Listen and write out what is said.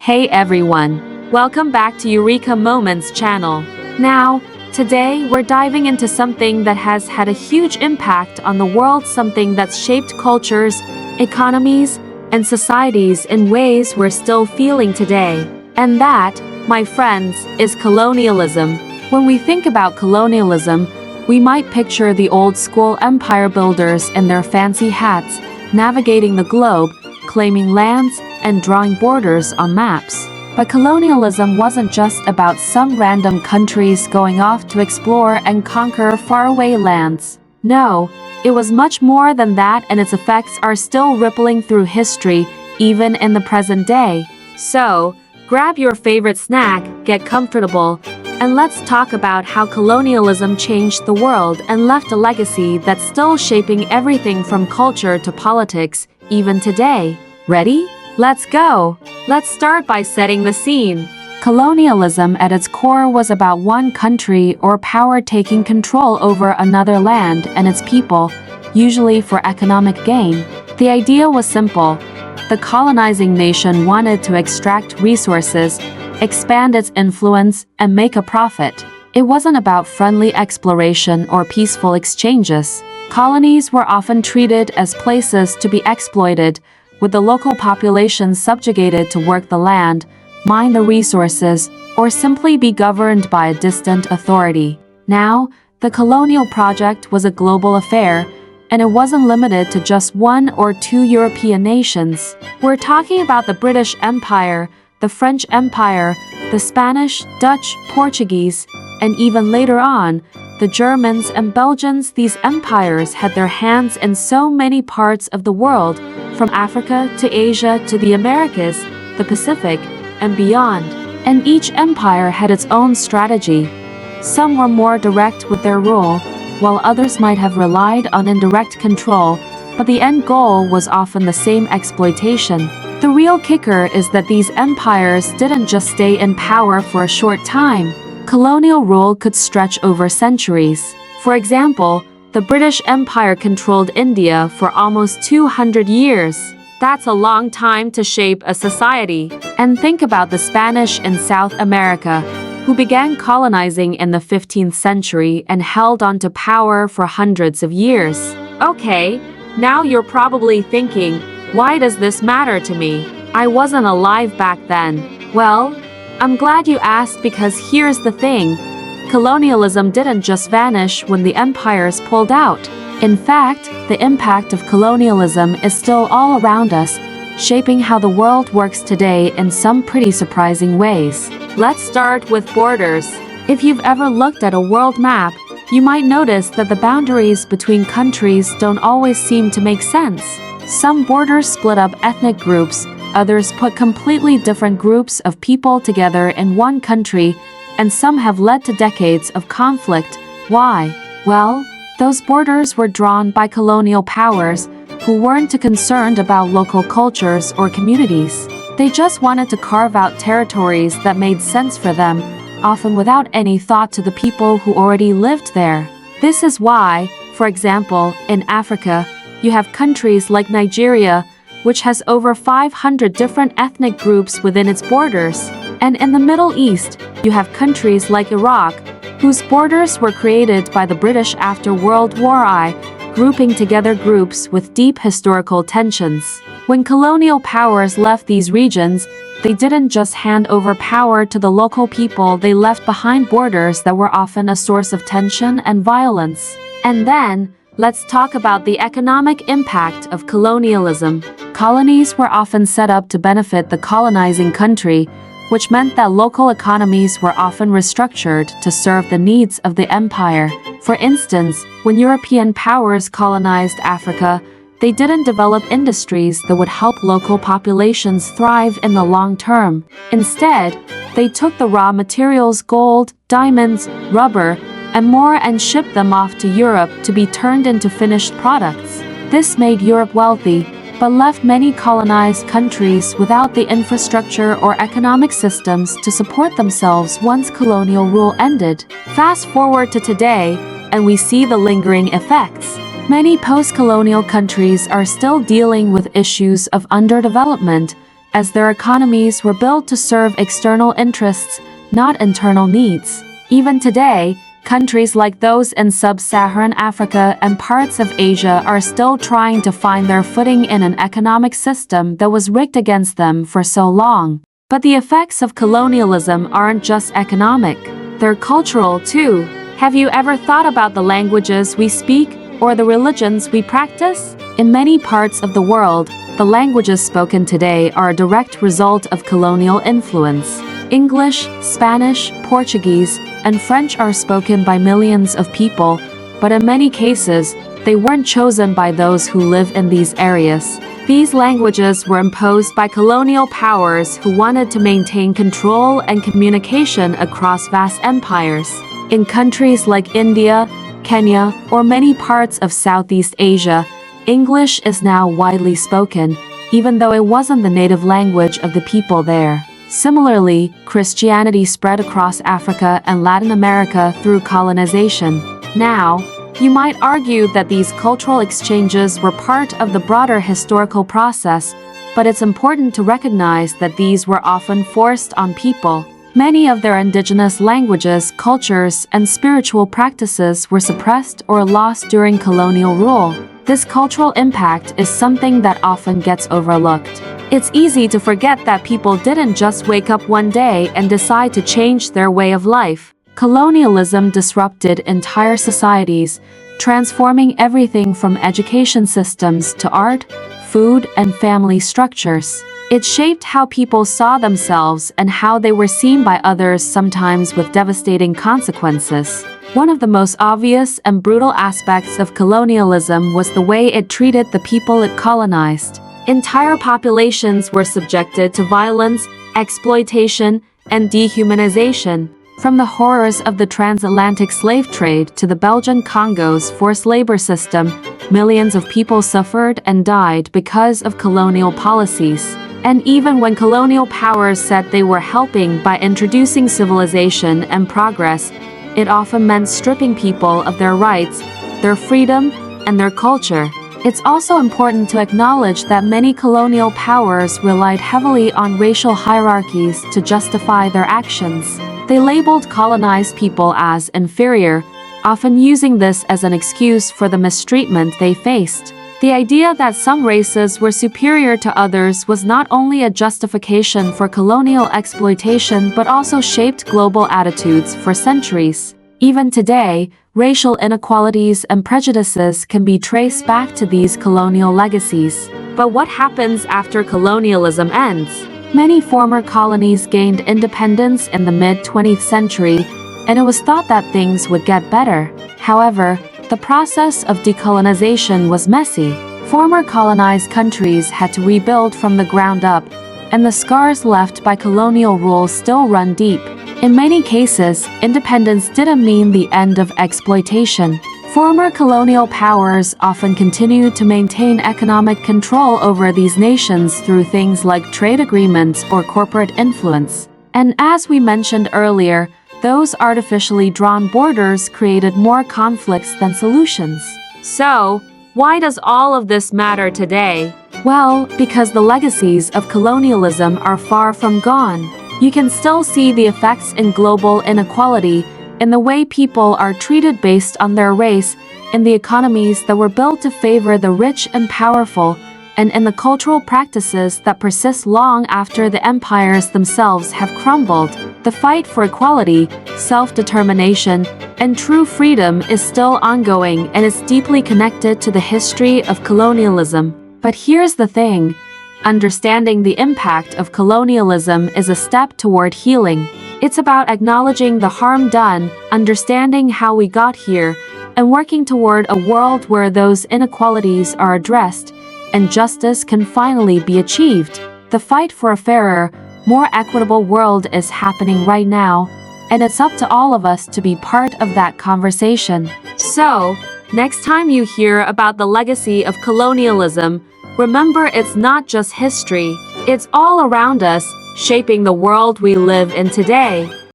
Hey everyone, welcome back to Eureka Moments channel. Now, today we're diving into something that has had a huge impact on the world, something that's shaped cultures, economies, and societies in ways we're still feeling today. And that, my friends, is colonialism. When we think about colonialism, we might picture the old school empire builders in their fancy hats, navigating the globe, claiming lands, and drawing borders on maps. But colonialism wasn't just about some random countries going off to explore and conquer faraway lands. No, it was much more than that, and its effects are still rippling through history, even in the present day. So, grab your favorite snack, get comfortable, and let's talk about how colonialism changed the world and left a legacy that's still shaping everything from culture to politics, even today. Ready? Let's go! Let's start by setting the scene. Colonialism at its core was about one country or power taking control over another land and its people, usually for economic gain. The idea was simple. The colonizing nation wanted to extract resources, expand its influence, and make a profit. It wasn't about friendly exploration or peaceful exchanges. Colonies were often treated as places to be exploited, with the local population subjugated to work the land, mine the resources, or simply be governed by a distant authority. Now, the colonial project was a global affair, and it wasn't limited to just one or two European nations. We're talking about the British Empire, the French Empire, the Spanish, Dutch, Portuguese, and even later on, the Germans and Belgians. These empires had their hands in so many parts of the world, from Africa to Asia to the Americas, the Pacific, and beyond. And each empire had its own strategy. Some were more direct with their rule, while others might have relied on indirect control, but the end goal was often the same: exploitation. The real kicker is that these empires didn't just stay in power for a short time. Colonial rule could stretch over centuries. For example, the British Empire controlled India for almost 200 years. That's a long time to shape a society. And think about the Spanish in South America, who began colonizing in the 15th century and held onto power for hundreds of years. Okay, now you're probably thinking, why does this matter to me? I wasn't alive back then. Well, I'm glad you asked, because here's the thing. Colonialism didn't just vanish when the empires pulled out. In fact, the impact of colonialism is still all around us, shaping how the world works today in some pretty surprising ways. Let's start with borders. If you've ever looked at a world map, you might notice that the boundaries between countries don't always seem to make sense. Some borders split up ethnic groups, others put completely different groups of people together in one country, and some have led to decades of conflict. Why? Well, those borders were drawn by colonial powers who weren't too concerned about local cultures or communities. They just wanted to carve out territories that made sense for them, often without any thought to the people who already lived there. This is why, for example, in Africa, you have countries like Nigeria, which has over 500 different ethnic groups within its borders. And in the Middle East, you have countries like Iraq, whose borders were created by the British after World War I, grouping together groups with deep historical tensions. When colonial powers left these regions, they didn't just hand over power to the local people, they left behind borders that were often a source of tension and violence. And then, let's talk about the economic impact of colonialism. Colonies were often set up to benefit the colonizing country, which meant that local economies were often restructured to serve the needs of the empire. For instance, when European powers colonized Africa, they didn't develop industries that would help local populations thrive in the long term. Instead, they took the raw materials, gold, diamonds, rubber, and more, and shipped them off to Europe to be turned into finished products. This made Europe wealthy, but left many colonized countries without the infrastructure or economic systems to support themselves once colonial rule ended. Fast forward to today, and we see the lingering effects. Many post-colonial countries are still dealing with issues of underdevelopment, as their economies were built to serve external interests, not internal needs. Even today, countries like those in sub-Saharan Africa and parts of Asia are still trying to find their footing in an economic system that was rigged against them for so long. But the effects of colonialism aren't just economic, they're cultural too. Have you ever thought about the languages we speak or the religions we practice? In many parts of the world, the languages spoken today are a direct result of colonial influence. English, Spanish, Portuguese, and French are spoken by millions of people, but in many cases, they weren't chosen by those who live in these areas. These languages were imposed by colonial powers who wanted to maintain control and communication across vast empires. In countries like India, Kenya, or many parts of Southeast Asia, English is now widely spoken, even though it wasn't the native language of the people there. Similarly, Christianity spread across Africa and Latin America through colonization. Now, you might argue that these cultural exchanges were part of the broader historical process, but it's important to recognize that these were often forced on people. Many of their indigenous languages, cultures, and spiritual practices were suppressed or lost during colonial rule. This cultural impact is something that often gets overlooked. It's easy to forget that people didn't just wake up one day and decide to change their way of life. Colonialism disrupted entire societies, transforming everything from education systems to art, food, and family structures. It shaped how people saw themselves and how they were seen by others, sometimes with devastating consequences. One of the most obvious and brutal aspects of colonialism was the way it treated the people it colonized. Entire populations were subjected to violence, exploitation, and dehumanization. From the horrors of the transatlantic slave trade to the Belgian Congo's forced labor system, millions of people suffered and died because of colonial policies. And even when colonial powers said they were helping by introducing civilization and progress, it often meant stripping people of their rights, their freedom, and their culture. It's also important to acknowledge that many colonial powers relied heavily on racial hierarchies to justify their actions. They labeled colonized people as inferior, often using this as an excuse for the mistreatment they faced. The idea that some races were superior to others was not only a justification for colonial exploitation but also shaped global attitudes for centuries. Even today, racial inequalities and prejudices can be traced back to these colonial legacies. But what happens after colonialism ends? Many former colonies gained independence in the mid-20th century, and it was thought that things would get better. However, the process of decolonization was messy. Former colonized countries had to rebuild from the ground up, and the scars left by colonial rule still run deep. In many cases, independence didn't mean the end of exploitation. Former colonial powers often continued to maintain economic control over these nations through things like trade agreements or corporate influence. And as we mentioned earlier, those artificially drawn borders created more conflicts than solutions. So, why does all of this matter today? Well, because the legacies of colonialism are far from gone. You can still see the effects in global inequality, in the way people are treated based on their race, in the economies that were built to favor the rich and powerful, and in the cultural practices that persist long after the empires themselves have crumbled. The fight for equality, self-determination, and true freedom is still ongoing and is deeply connected to the history of colonialism. But here's the thing. Understanding the impact of colonialism is a step toward healing. It's about acknowledging the harm done, understanding how we got here, and working toward a world where those inequalities are addressed and justice can finally be achieved. The fight for a fairer, more equitable world is happening right now, and it's up to all of us to be part of that conversation. So, next time you hear about the legacy of colonialism, remember it's not just history, it's all around us, shaping the world we live in today.